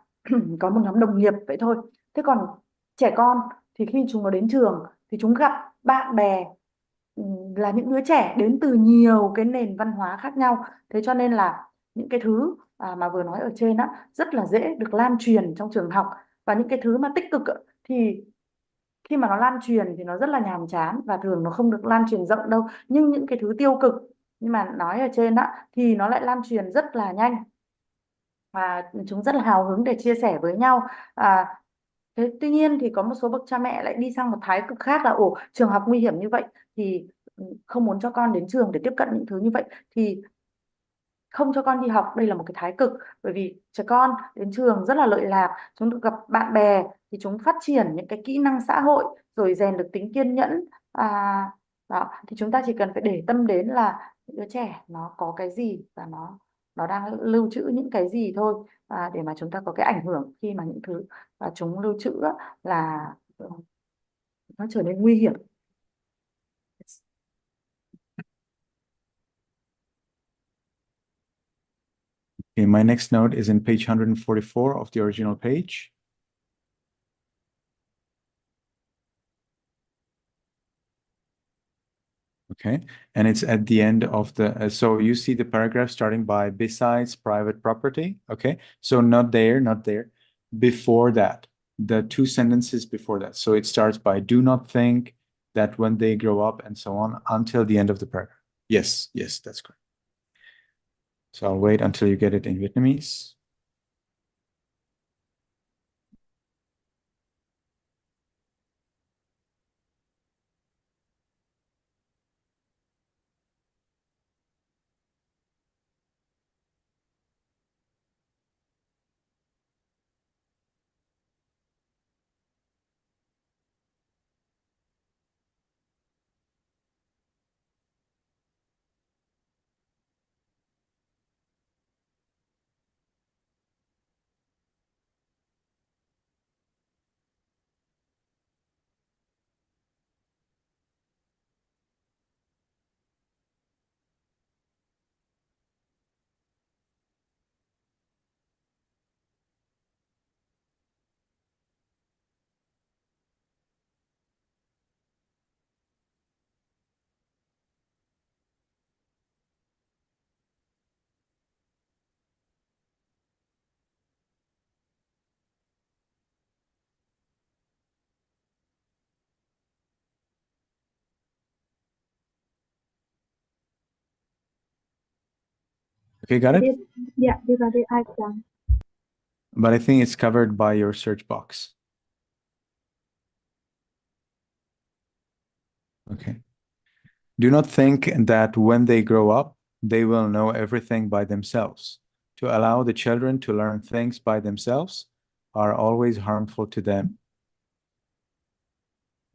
có một nhóm đồng nghiệp vậy thôi. Thế còn trẻ con thì khi chúng nó đến trường thì chúng gặp bạn bè là những đứa trẻ đến từ nhiều cái nền văn hóa khác nhau. Thế cho nên là những cái thứ mà vừa nói ở trên á rất là dễ được lan truyền trong trường học. Và những cái thứ mà tích cực thì khi mà nó lan truyền thì nó rất là nhàm chán và thường nó không được lan truyền rộng đâu. Nhưng những cái thứ tiêu cực nhưng mà nói ở trên á thì nó lại lan truyền rất là nhanh và chúng rất là hào hứng để chia sẻ với nhau. Thế tuy nhiên thì có một số bậc cha mẹ lại đi sang một thái cực khác là trường học nguy hiểm như vậy thì không muốn cho con đến trường để tiếp cận những thứ như vậy, thì không cho con đi học. Đây là một cái thái cực, bởi vì trẻ con đến trường rất là lợi lạc, chúng được gặp bạn bè thì chúng phát triển những cái kỹ năng xã hội, rồi rèn được tính kiên nhẫn. Đó thì chúng ta chỉ cần phải để tâm đến là những đứa trẻ nó có cái gì và nó đang lưu trữ những cái gì thôi, để mà chúng ta có cái ảnh hưởng khi mà những thứ và chúng lưu trữ là nó trở nên nguy hiểm. Okay, my next note is in page 144 of the original page. Okay, and it's at the end of the, so you see the paragraph starting by besides private property. Okay, so not there. Before that, the two sentences before that. So it starts by do not think that when they grow up and so on until the end of the paragraph. Yes, that's correct. So I'll wait until you get it in Vietnamese. Okay, got it? Dạ, đi vào đi ai chàng. But I think it's covered by your search box. Okay. Do not think that when they grow up, they will know everything by themselves. To allow the children to learn things by themselves are always harmful to them.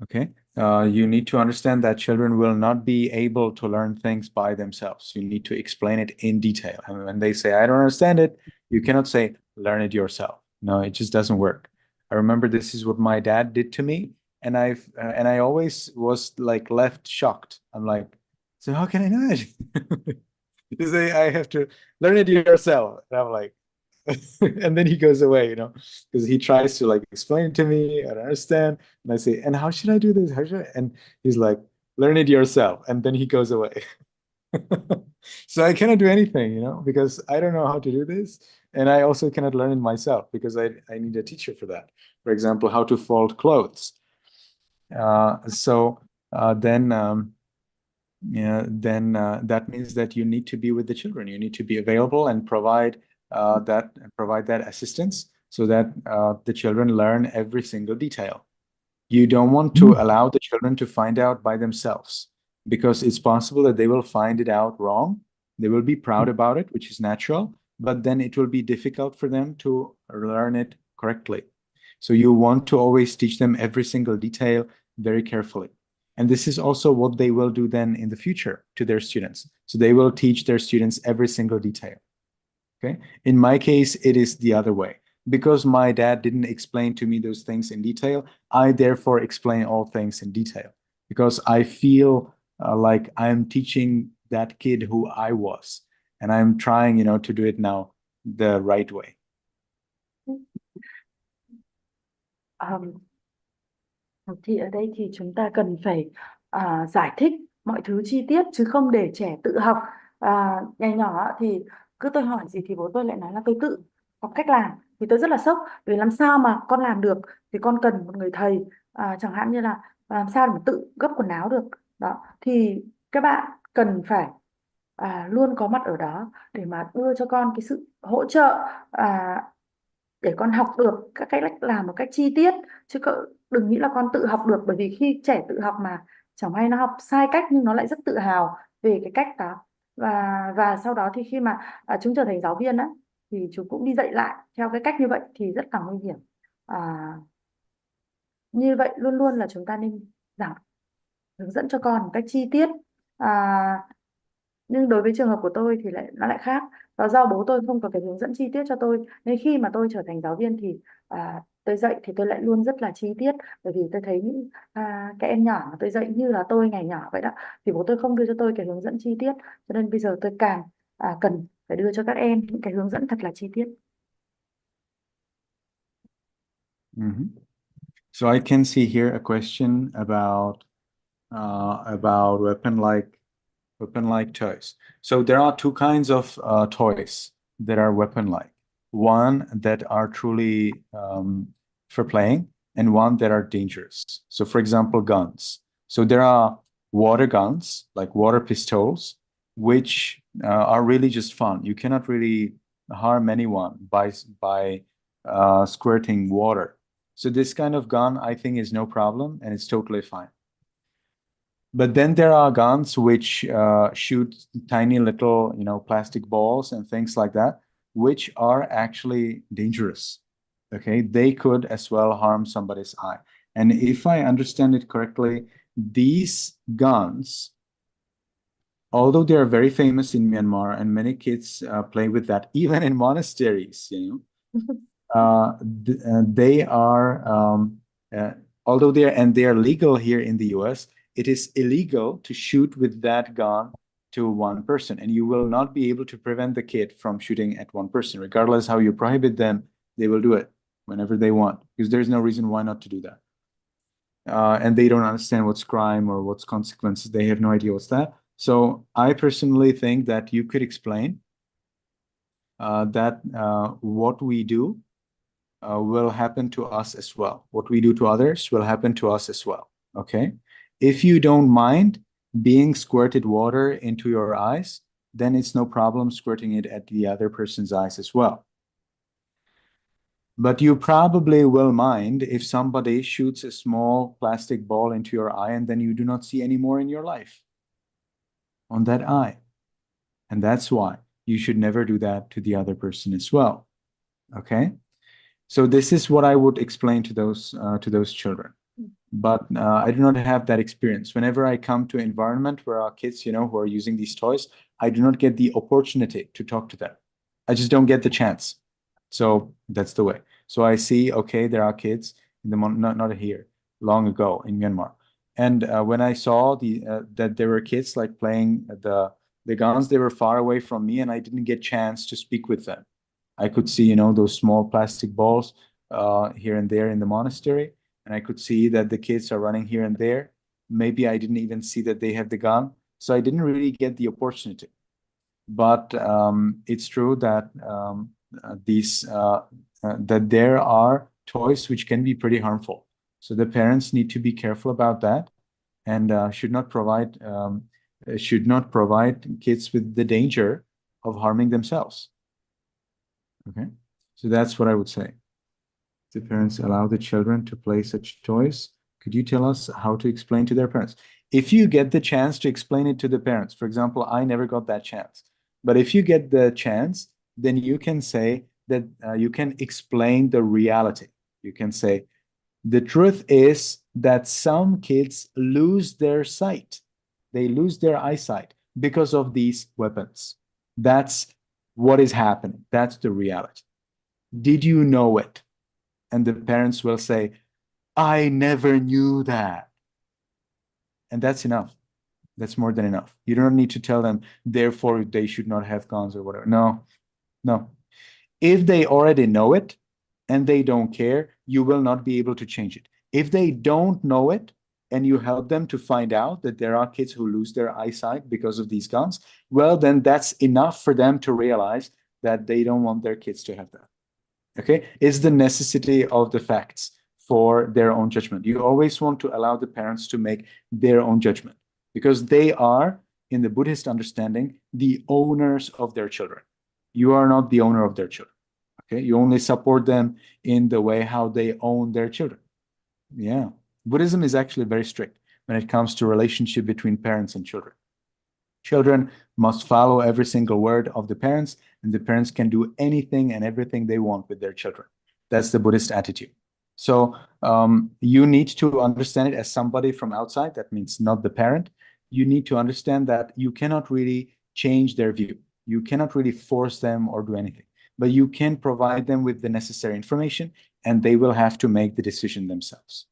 Okay. You need to understand that children will not be able to learn things by themselves. You need to explain it in detail. And when they say, I don't understand it, you cannot say, learn it yourself. No, it just doesn't work. I remember this is what my dad did to me. And I always was like left shocked. I'm like, so how can I know it? You say, I have to learn it yourself. And I'm like, and then he goes away, you know, because he tries to like explain it to me. I don't understand. And I say, and how should I do this? How should I? And he's like, learn it yourself. And then he goes away. So I cannot do anything, you know, because I don't know how to do this. And I also cannot learn it myself because I need a teacher for that. For example, how to fold clothes. That means that you need to be with the children. You need to be available and provide that assistance so that the children learn every single detail. You don't want to allow the children to find out by themselves because it's possible that they will find it out wrong. They will be proud about it, which is natural, but then it will be difficult for them to learn it correctly. So you want to always teach them every single detail very carefully. And this is also what they will do then in the future to their students. So they will teach their students every single detail. Okay. In my case, it is the other way. Because my dad didn't explain to me those things in detail, I therefore explain all things in detail. Because I feel like I'm teaching that kid who I was. And I'm trying, you know, to do it now the right way. Thì ở đây thì chúng ta cần phải giải thích mọi thứ chi tiết chứ không để trẻ tự học. Ngày nhỏ thì cứ tôi hỏi gì thì bố tôi lại nói là tôi tự học cách làm, thì tôi rất là sốc vì làm sao mà con làm được, thì con cần một người thầy, chẳng hạn như là làm sao để mà tự gấp quần áo được đó, thì các bạn cần phải luôn có mặt ở đó để mà đưa cho con cái sự hỗ trợ, để con học được các cách làm một cách chi tiết, chứ đừng nghĩ là con tự học được, bởi vì khi trẻ tự học mà chẳng may nó học sai cách nhưng nó lại rất tự hào về cái cách đó, và sau đó thì khi mà chúng trở thành giáo viên á thì chúng cũng đi dạy lại theo cái cách như vậy thì rất là nguy hiểm. Như vậy luôn luôn là chúng ta nên hướng dẫn cho con một cách chi tiết. Nhưng đối với trường hợp của tôi thì nó lại khác, và do bố tôi không có cái hướng dẫn chi tiết cho tôi nên khi mà tôi trở thành giáo viên thì tôi dạy thì tôi lại luôn rất là chi tiết, bởi vì tôi thấy những cái em nhỏ mà tôi dạy như là tôi ngày nhỏ vậy đó, thì bố tôi không đưa cho tôi cái hướng dẫn chi tiết, cho nên bây giờ tôi càng cần phải đưa cho các em những cái hướng dẫn thật là chi tiết. So I can see here a question about weapon-like toys. So there are two kinds of toys that are weapon-like. One that are truly for playing, and one that are dangerous. So for example, guns. So there are water guns, like water pistols, which are really just fun. You cannot really harm anyone by squirting water. So this kind of gun, I think, is no problem, and it's totally fine. But then there are guns which shoot tiny little, you know, plastic balls and things like that, which are actually dangerous. Okay, they could as well harm somebody's eye. And if I understand it correctly, these guns, although they are very famous in Myanmar and many kids play with that, even in monasteries, you know, they are, although they are legal here in the US, it is illegal to shoot with that gun to one person, and you will not be able to prevent the kid from shooting at one person. Regardless how you prohibit them, they will do it whenever they want, because there's no reason why not to do that. And they don't understand what's crime or what's consequences. They have no idea what's that. So I personally think that you could explain that what we do will happen to us as well. What we do to others will happen to us as well. Okay? If you don't mind being squirted water into your eyes, then it's no problem squirting it at the other person's eyes as well. But you probably will mind if somebody shoots a small plastic ball into your eye and then you do not see any more in your life on that eye. And that's why you should never do that to the other person as well. Okay? So this is what I would explain to those children. But I do not have that experience. Whenever I come to an environment where our kids, who are using these toys, I do not get the opportunity to talk to them. I just don't get the chance. So that's the way. So I see, okay, there are kids in the not here, long ago in Myanmar. And when I saw that there were kids like playing the guns, they were far away from me and I didn't get chance to speak with them. I could see, those small plastic balls here and there in the monastery. And I could see that the kids are running here and there. Maybe I didn't even see that they have the gun. So I didn't really get the opportunity. But it's true that that there are toys which can be pretty harmful. So the parents need to be careful about that and should not provide kids with the danger of harming themselves. Okay, so that's what I would say. The parents allow the children to play such toys. Could you tell us how to explain to their parents? If you get the chance to explain it to the parents, for example, I never got that chance. But if you get the chance, then you can say that you can explain the reality. You can say, the truth is that some kids lose their sight. They lose their eyesight because of these weapons. That's what is happening. That's the reality. Did you know it? And the parents will say, I never knew that. And that's enough. That's more than enough. You don't need to tell them, therefore they should not have guns or whatever. No. If they already know it and they don't care, you will not be able to change it. If they don't know it and you help them to find out that there are kids who lose their eyesight because of these guns, well, then that's enough for them to realize that they don't want their kids to have that. Okay? It's the necessity of the facts for their own judgment. You always want to allow the parents to make their own judgment because they are, in the Buddhist understanding, the owners of their children. You are not the owner of their children. Okay? You only support them in the way how they own their children. Yeah. Buddhism is actually very strict when it comes to relationship between parents and children. Children must follow every single word of the parents, and the parents can do anything and everything they want with their children. That's the Buddhist attitude. So you need to understand it as somebody from outside. That means not the parent. You need to understand that you cannot really change their view. You cannot really force them or do anything. But you can provide them with the necessary information, and they will have to make the decision themselves.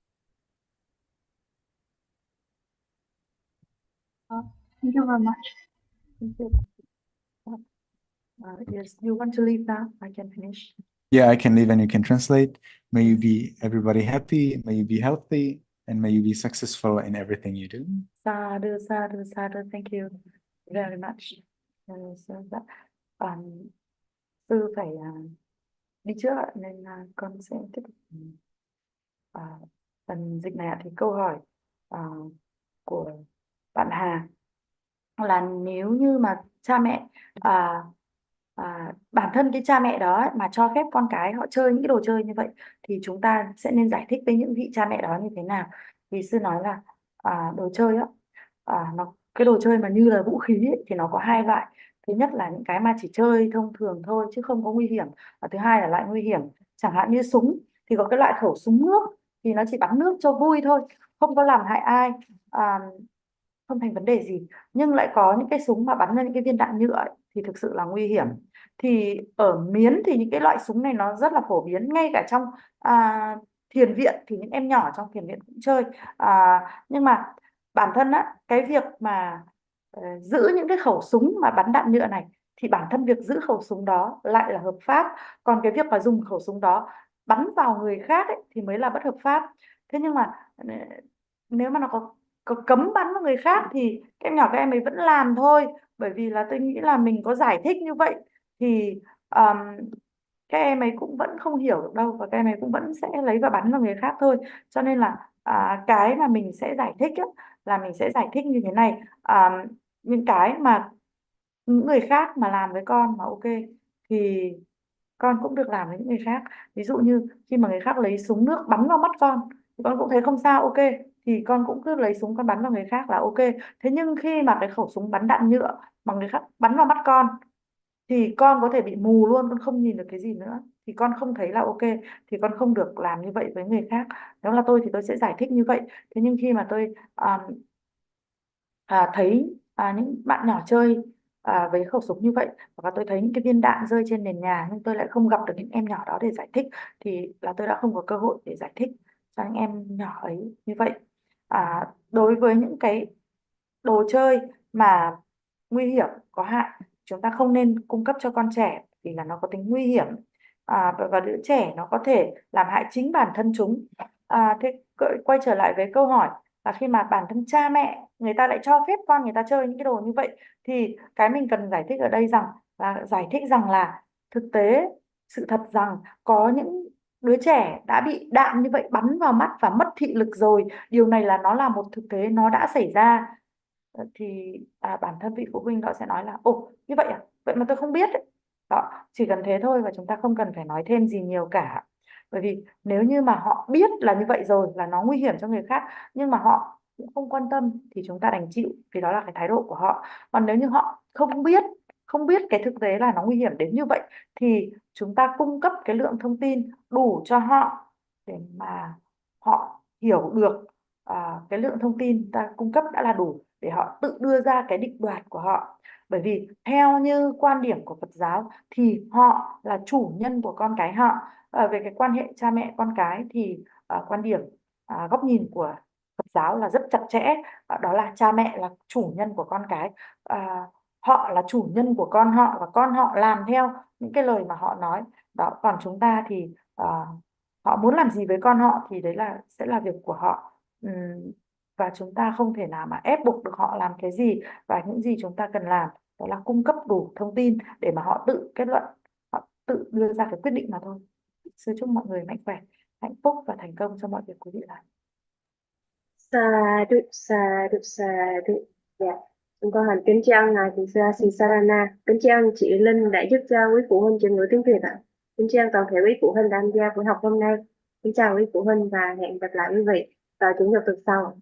Thank you very much. Thank you. Yes, you want to leave now? I can finish. Yeah, I can leave and you can translate. May you be everybody happy, may you be healthy, and may you be successful in everything you do. Sadhu, sadhu, sadhu. Thank you very much. Sư phải đi trước ạ, nên con sẽ tiếp tục phần dịch này ạ. Thì câu hỏi của bạn Hà là nếu như mà cha mẹ bản thân cái cha mẹ đó ấy, mà cho phép con cái họ chơi những cái đồ chơi như vậy thì chúng ta sẽ nên giải thích với những vị cha mẹ đó như thế nào? Thì sư nói là đồ chơi á, cái đồ chơi mà như là vũ khí ấy, thì nó có hai loại. Thứ nhất là những cái mà chỉ chơi thông thường thôi chứ không có nguy hiểm. Và thứ hai là loại nguy hiểm, chẳng hạn như súng thì có cái loại khẩu súng nước thì nó chỉ bắn nước cho vui thôi, không có làm hại ai, không thành vấn đề gì. Nhưng lại có những cái súng mà bắn ra những cái viên đạn nhựa ấy, thì thực sự là nguy hiểm. Thì ở Miến thì những cái loại súng này nó rất là phổ biến, ngay cả trong thiền viện thì những em nhỏ trong thiền viện cũng chơi. Nhưng mà bản thân á, cái việc mà giữ những cái khẩu súng mà bắn đạn nhựa này thì bản thân việc giữ khẩu súng đó lại là hợp pháp. Còn cái việc mà dùng khẩu súng đó bắn vào người khác ấy, thì mới là bất hợp pháp. Thế nhưng mà nếu mà nó có cấm bắn vào người khác thì các em nhỏ các em ấy vẫn làm thôi. Bởi vì là tôi nghĩ là mình có giải thích như vậy thì các em ấy cũng vẫn không hiểu được đâu, và các em ấy cũng vẫn sẽ lấy và bắn vào người khác thôi. Cho nên là cái mà mình sẽ giải thích ấy, là mình sẽ giải thích như thế này. Những cái mà những người khác mà làm với con mà ok thì con cũng được làm với những người khác. Ví dụ như khi mà người khác lấy súng nước bắn vào mắt con thì con cũng thấy không sao, ok, thì con cũng cứ lấy súng con bắn vào người khác là ok. Thế nhưng khi mà cái khẩu súng bắn đạn nhựa mà người khác bắn vào mắt con thì con có thể bị mù luôn, con không nhìn được cái gì nữa, thì con không thấy là ok, thì con không được làm như vậy với người khác. Nếu là tôi thì tôi sẽ giải thích như vậy. Thế nhưng khi mà tôi thấy những bạn nhỏ chơi với khẩu súng như vậy, và tôi thấy những cái viên đạn rơi trên nền nhà nhưng tôi lại không gặp được những em nhỏ đó để giải thích, thì là tôi đã không có cơ hội để giải thích cho những em nhỏ ấy như vậy. Đối với những cái đồ chơi mà nguy hiểm, có hại, chúng ta không nên cung cấp cho con trẻ vì là nó có tính nguy hiểm, và đứa trẻ nó có thể làm hại chính bản thân chúng. Thế quay trở lại với câu hỏi là khi mà bản thân cha mẹ người ta lại cho phép con người ta chơi những cái đồ như vậy, thì cái mình cần giải thích ở đây giải thích rằng là thực tế, sự thật rằng có những đứa trẻ đã bị đạn như vậy bắn vào mắt và mất thị lực rồi. Điều này là nó là một thực tế, nó đã xảy ra. Thì bản thân vị phụ huynh đó sẽ nói là ồ, như vậy à, vậy mà tôi không biết ấy. Đó, chỉ cần thế thôi và chúng ta không cần phải nói thêm gì nhiều cả. Bởi vì nếu như mà họ biết là như vậy rồi, là nó nguy hiểm cho người khác, nhưng mà họ cũng không quan tâm thì chúng ta đành chịu, vì đó là cái thái độ của họ. Còn nếu như họ không biết cái thực tế là nó nguy hiểm đến như vậy, thì chúng ta cung cấp cái lượng thông tin đủ cho họ để mà họ hiểu được. Cái lượng thông tin ta cung cấp đã là đủ để họ tự đưa ra cái định đoạt của họ. Bởi vì theo như quan điểm của Phật giáo thì họ là chủ nhân của con cái họ. Về cái quan hệ cha mẹ con cái thì quan điểm, góc nhìn của Phật giáo là rất chặt chẽ. Đó là cha mẹ là chủ nhân của con cái. Họ là chủ nhân của con họ và con họ làm theo những cái lời mà họ nói. Đó, còn chúng ta thì họ muốn làm gì với con họ thì đấy sẽ là việc của họ. Và chúng ta không thể nào mà ép buộc được họ làm cái gì, và những gì chúng ta cần làm đó là cung cấp đủ thông tin để mà họ tự kết luận, họ tự đưa ra cái quyết định mà thôi. Sư chúc mọi người mạnh khỏe, hạnh phúc và thành công trong mọi việc quý vị làm. Sādhu, Sādhu, Sādhu. Dạ. Chúng con thành kính tri ân Ngài Thiền sư Ashin Sarana, kính tri ân chị Linh đã giúp cho quý phụ huynh chuyển ngữ tiếng Việt ạ. Kính tri ân toàn thể quý phụ huynh đã tham gia buổi học hôm nay. Kính chào quý phụ huynh và hẹn gặp lại quý vị vào chủ nhật tuần sau.